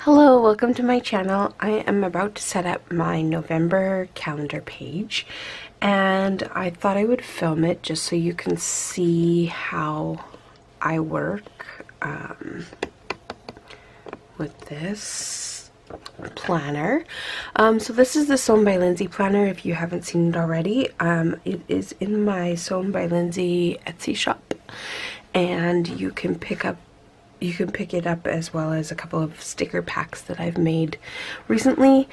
Hello, welcome to my channel. I am about to set up my November calendar page, and I thought I would film it just so you can see how I work with this planner. So this is the Sewn by Lindsay planner if you haven't seen it already. It is in my Sewn by Lindsay Etsy shop, and you can pick it up as well as a couple of sticker packs that I've made recently.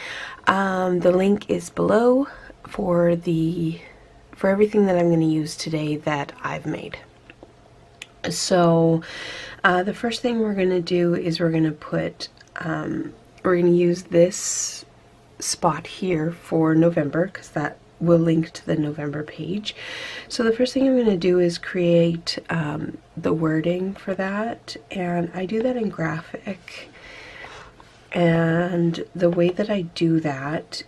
The link is below for everything that I'm going to use today that I've made. So the first thing we're going to do is we're going to use this spot here for November, because that will link to the November page. So the first thing I'm going to do is create the wording for that, and I do that in graphic. And the way that I do that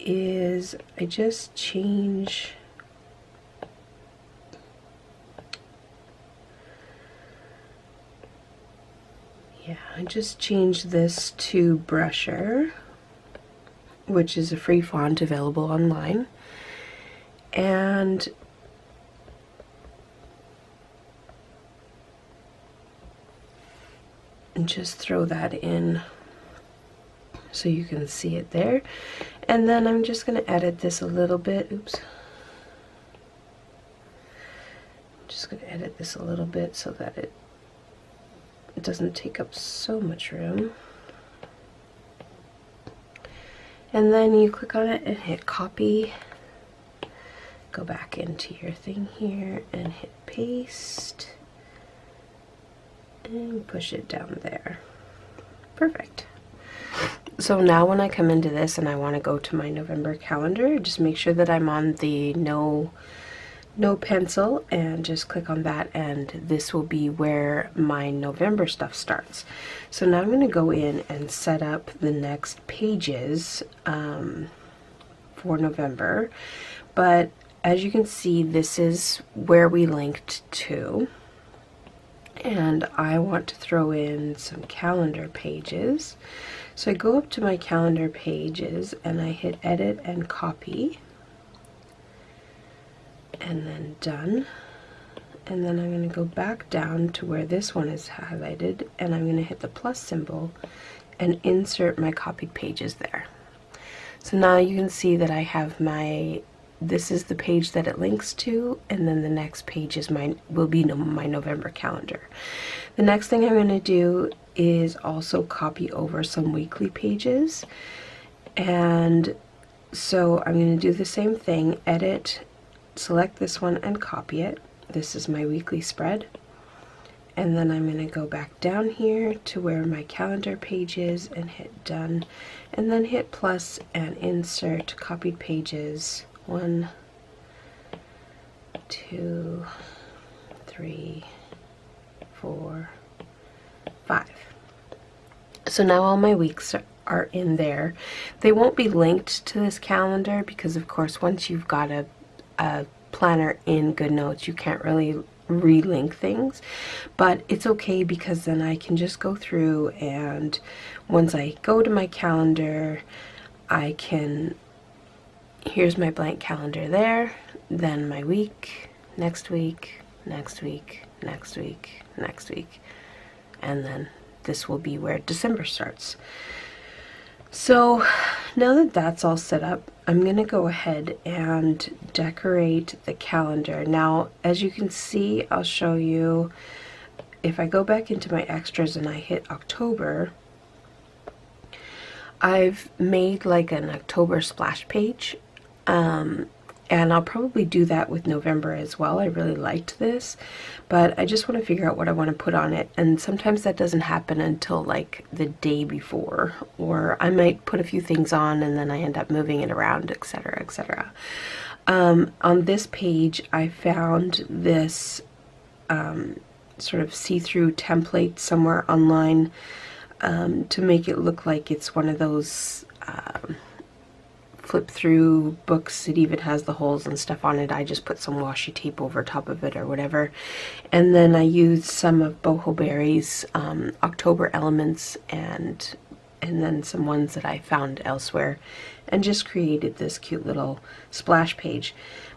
is I just change this to Brusher, which is a free font available online, and just throw that in so you can see it there. And then I'm just going to edit this a little bit. Just going to edit this a little bit so that it doesn't take up so much room. And then you click on it and hit copy, go back into your thing here and hit paste, and push it down there. Perfect. So now when I come into this and I want to go to my November calendar, just make sure that I'm on the no pencil and just click on that, and this will be where my November stuff starts. So now I'm going to go in and set up the next pages for November, but as you can see, this is where we linked to, and I want to throw in some calendar pages. So I go up to my calendar pages and I hit edit and copy, and then done. And then I'm going to go back down to where this one is highlighted, and I'm going to hit the plus symbol and insert my copied pages there. So now you can see that I have this is the page that it links to, and then the next page is will be my November calendar. The next thing I'm going to do is also copy over some weekly pages, and so I'm going to do the same thing, edit, select this one and copy it. This is my weekly spread, and then I'm going to go back down here to where my calendar page is and hit done, and then hit plus and insert copied pages 1, 2, 3, 4, 5. So now all my weeks are in there. They won't be linked to this calendar because, of course, once you've got a planner in GoodNotes, you can't really relink things, but it's okay because then I can just go through, and once I go to my calendar, I can, here's my blank calendar there, then my week, next week, next week, next week, next week, and then this will be where December starts. So now that that's all set up, I'm going to go ahead and decorate the calendar. Now, as you can see, I'll show you, if I go back into my extras and I hit October, I've made like an October splash page, and I'll probably do that with November as well. I really liked this, but I just want to figure out what I want to put on it, and sometimes that doesn't happen until like the day before, or I might put a few things on and then I end up moving it around, etc., etc. On this page, I found this sort of see-through template somewhere online to make it look like it's one of those flip through books. It even has the holes and stuff on it. I just put some washi tape over top of it or whatever, and then I used some of Boho Berry's October Elements and and then some ones that I found elsewhere, and just created this cute little splash page.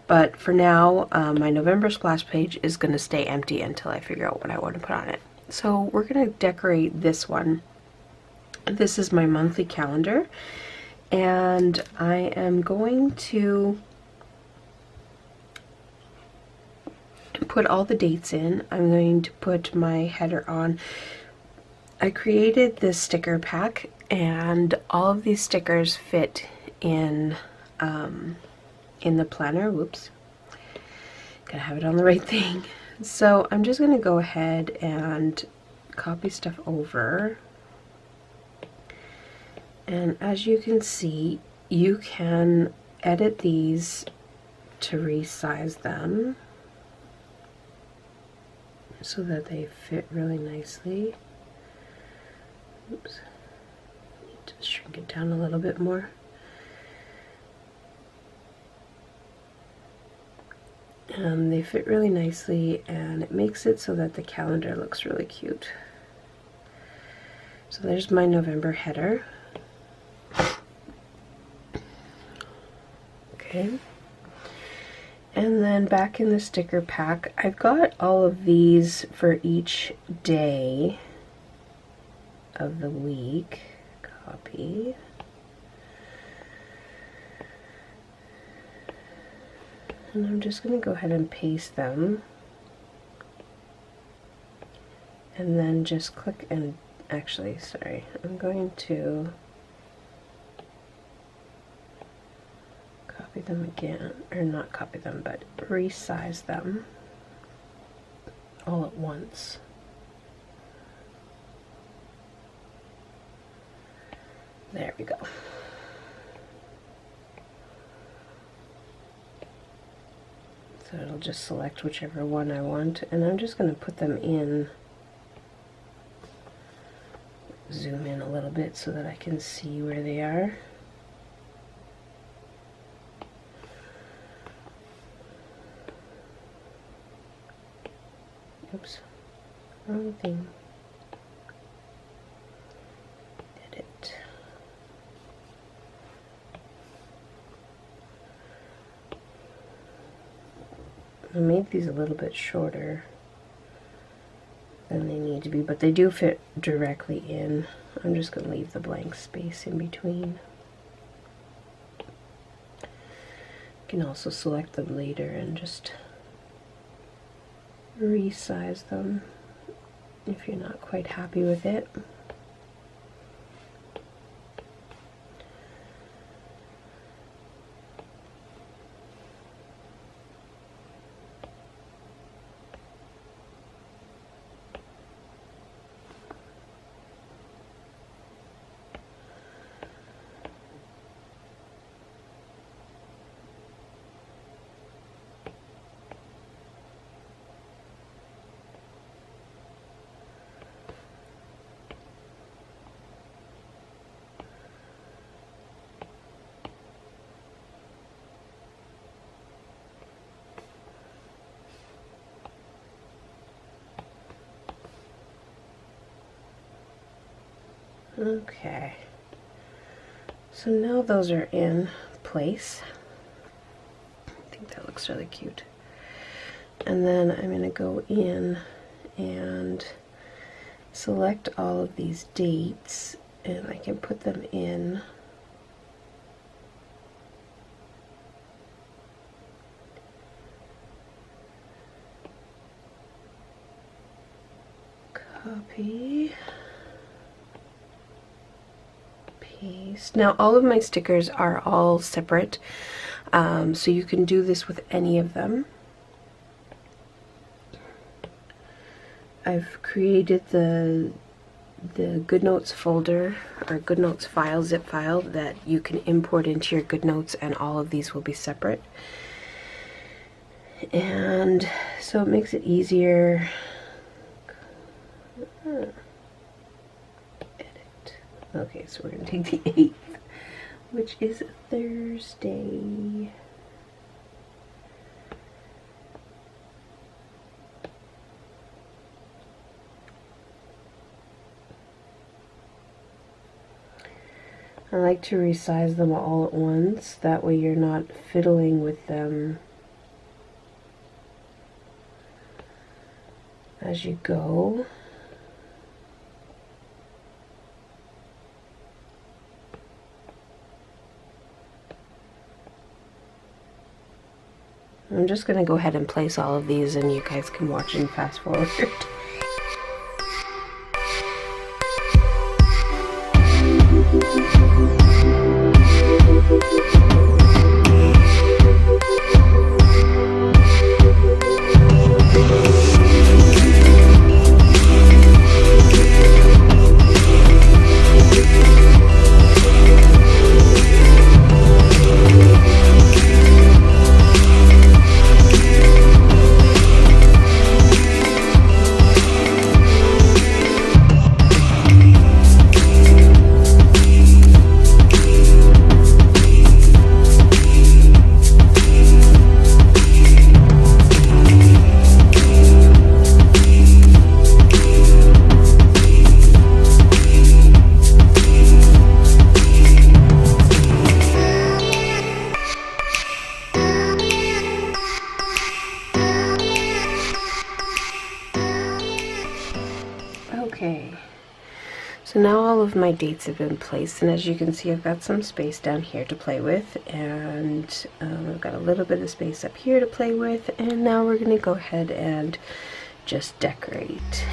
But for now, my November splash page is going to stay empty until I figure out what I want to put on it. So we're going to decorate this one. This is my monthly calendar, and I am going to put all the dates in. I'm going to put my header on. I created this sticker pack, and all of these stickers fit in the planner. Whoops, gotta have it on the right thing. So I'm just gonna go ahead and copy stuff over, and as you can see, you can edit these to resize them so that they fit really nicely. Oops, need to shrink it down a little bit more. They fit really nicely, and it makes it so that the calendar looks really cute. So there's my November header. Okay. And then back in the sticker pack, I've got all of these for each day of the week. Copy. And I'm just going to go ahead and paste them. And then just click and, actually, sorry, I'm going to copy them again, or not copy them, but resize them all at once. There we go. So it'll just select whichever one I want, and I'm just going to put them in, zoom in a little bit so that I can see where they are. Oops, wrong thing. Edit. I made these a little bit shorter than they need to be, but they do fit directly in. I'm just going to leave the blank space in between. You can also select them later and just resize them if you're not quite happy with it. Okay, so now those are in place. I think that looks really cute. And then I'm going to go in and select all of these dates, and I can put them in copy. Now all of my stickers are all separate, so you can do this with any of them. I've created the GoodNotes folder, or GoodNotes file, zip file, that you can import into your GoodNotes, and all of these will be separate. And so it makes it easier. Okay, so we're going to take the 8th, which is a Thursday. I like to resize them all at once, that way you're not fiddling with them as you go. I'm just going to go ahead and place all of these and you guys can watch and fast forward. Okay, so now all of my dates have been placed, and as you can see I've got some space down here to play with, and I've got a little bit of space up here to play with, and now we're going to go ahead and just decorate.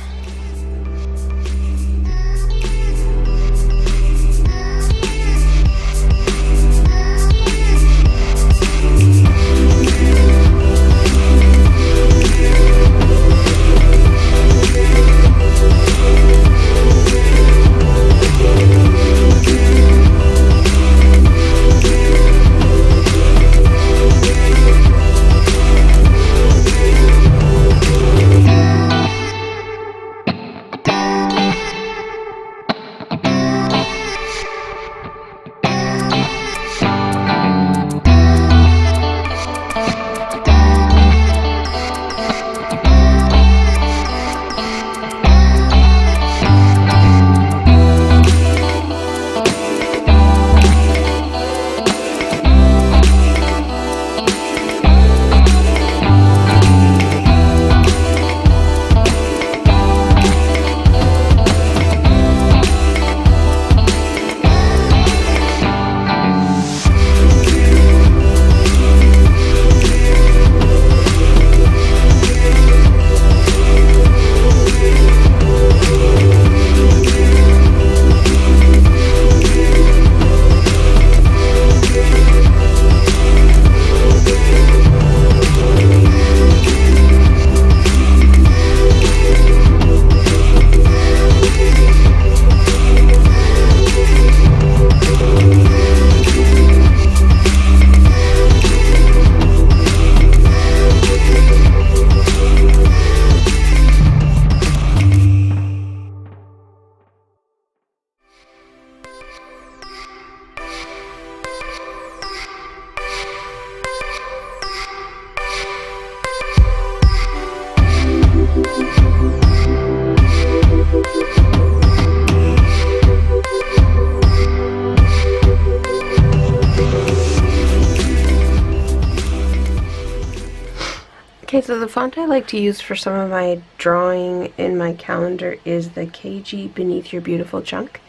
Okay, so the font I like to use for some of my drawing in my calendar is the KG Beneath Your Beautiful Chunk.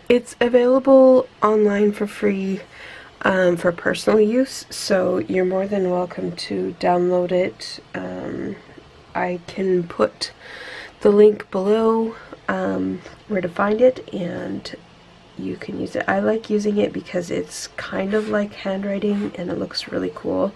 It's available online for free for personal use, so you're more than welcome to download it. I can put the link below where to find it, and you can use it. I like using it because it's kind of like handwriting and it looks really cool.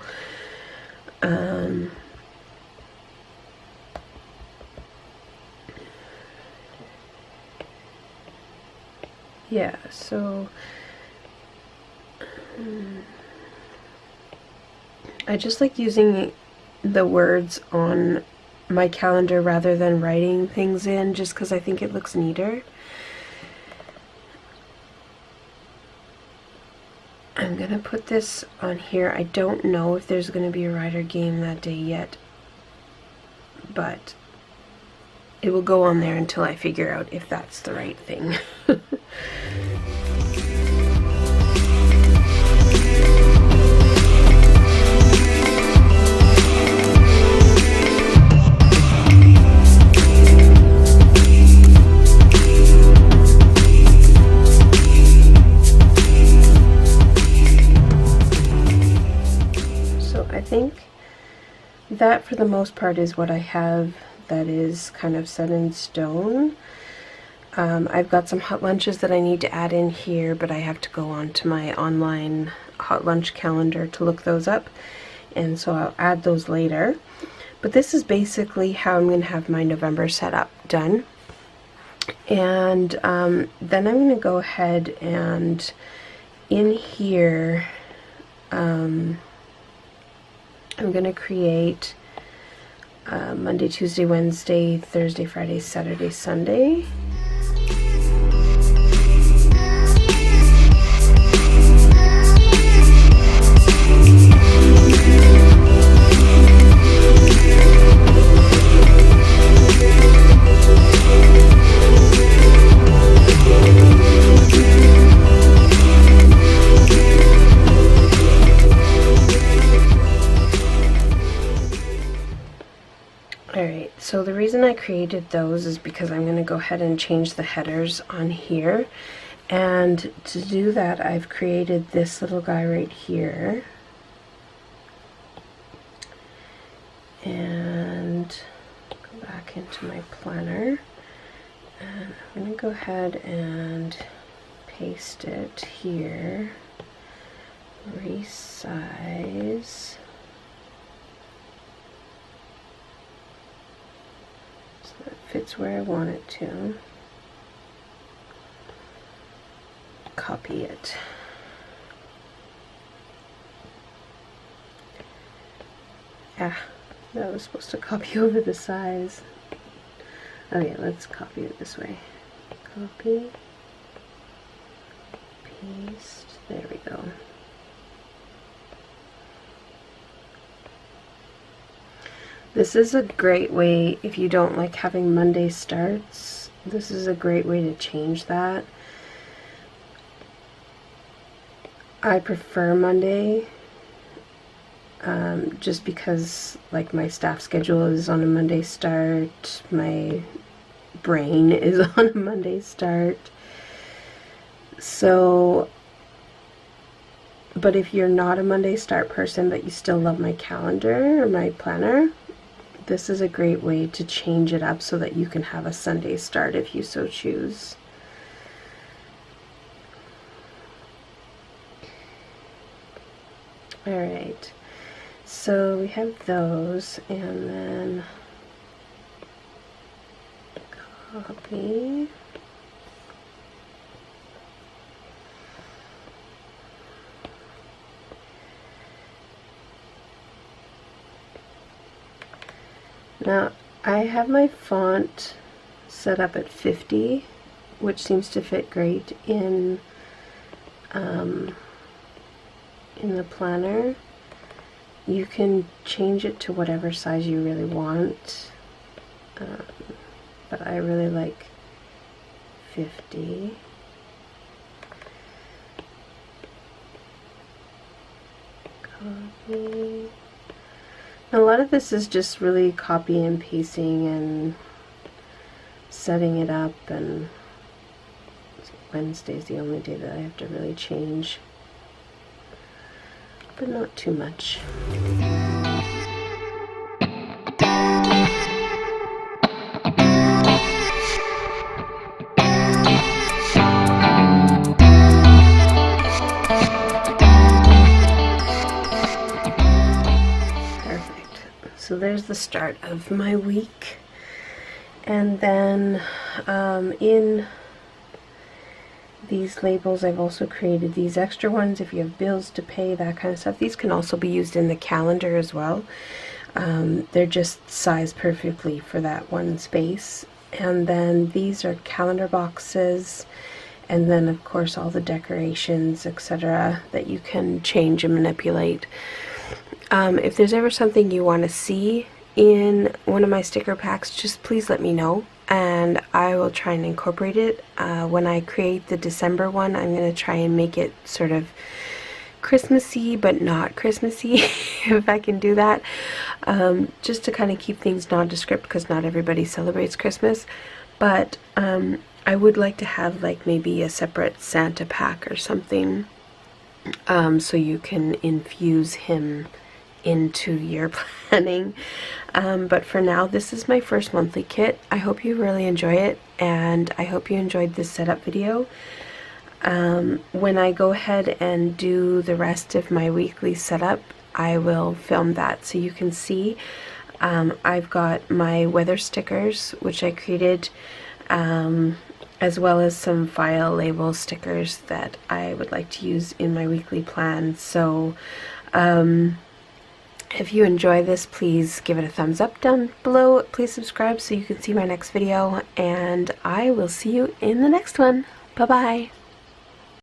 Yeah, so I just like using the words on my calendar rather than writing things in, just because I think it looks neater. I'm gonna put this on here. I don't know if there's gonna be a rider game that day yet, but it will go on there until I figure out if that's the right thing. that for the most part is what I have that is kind of set in stone. I've got some hot lunches that I need to add in here, but I have to go on to my online hot lunch calendar to look those up, and so I'll add those later. But this is basically how I'm going to have my November setup done. And then I'm going to go ahead and in here I'm going to create Monday, Tuesday, Wednesday, Thursday, Friday, Saturday, Sunday. Alright, so the reason I created those is because I'm going to go ahead and change the headers on here, and to do that I've created this little guy right here, and go back into my planner, and I'm going to go ahead and paste it here, resize. It fits where I want it to. Copy it. Ah, that was supposed to copy over the size. Okay, let's copy it this way. Copy, paste, there we go. This is a great way, if you don't like having Monday starts, this is a great way to change that. I prefer Monday, just because like my staff schedule is on a Monday start, my brain is on a Monday start. So, but if you're not a Monday start person but you still love my calendar or my planner, this is a great way to change it up so that you can have a Sunday start if you so choose. Alright, so we have those, and then copy. Now, I have my font set up at 50, which seems to fit great in the planner. You can change it to whatever size you really want, but I really like 50. Copy. A lot of this is just really copy and pasting and setting it up, and Wednesday's the only day that I have to really change, but not too much. So there's the start of my week, and then in these labels I've also created these extra ones if you have bills to pay, that kind of stuff. These can also be used in the calendar as well. They're just sized perfectly for that one space. And then these are calendar boxes, and then of course all the decorations, etc., that you can change and manipulate. If there's ever something you want to see in one of my sticker packs, just please let me know, and I will try and incorporate it. When I create the December one, I'm going to try and make it sort of Christmassy but not Christmassy, if I can do that, just to kind of keep things nondescript, because not everybody celebrates Christmas. But I would like to have like maybe a separate Santa pack or something, so you can infuse him into year planning. But for now, this is my first monthly kit. I hope you really enjoy it, and I hope you enjoyed this setup video. When I go ahead and do the rest of my weekly setup, I will film that so you can see. I've got my weather stickers, which I created, as well as some file label stickers that I would like to use in my weekly plan. So if you enjoy this, please give it a thumbs up down below. Please subscribe so you can see my next video, and I will see you in the next one. Bye bye.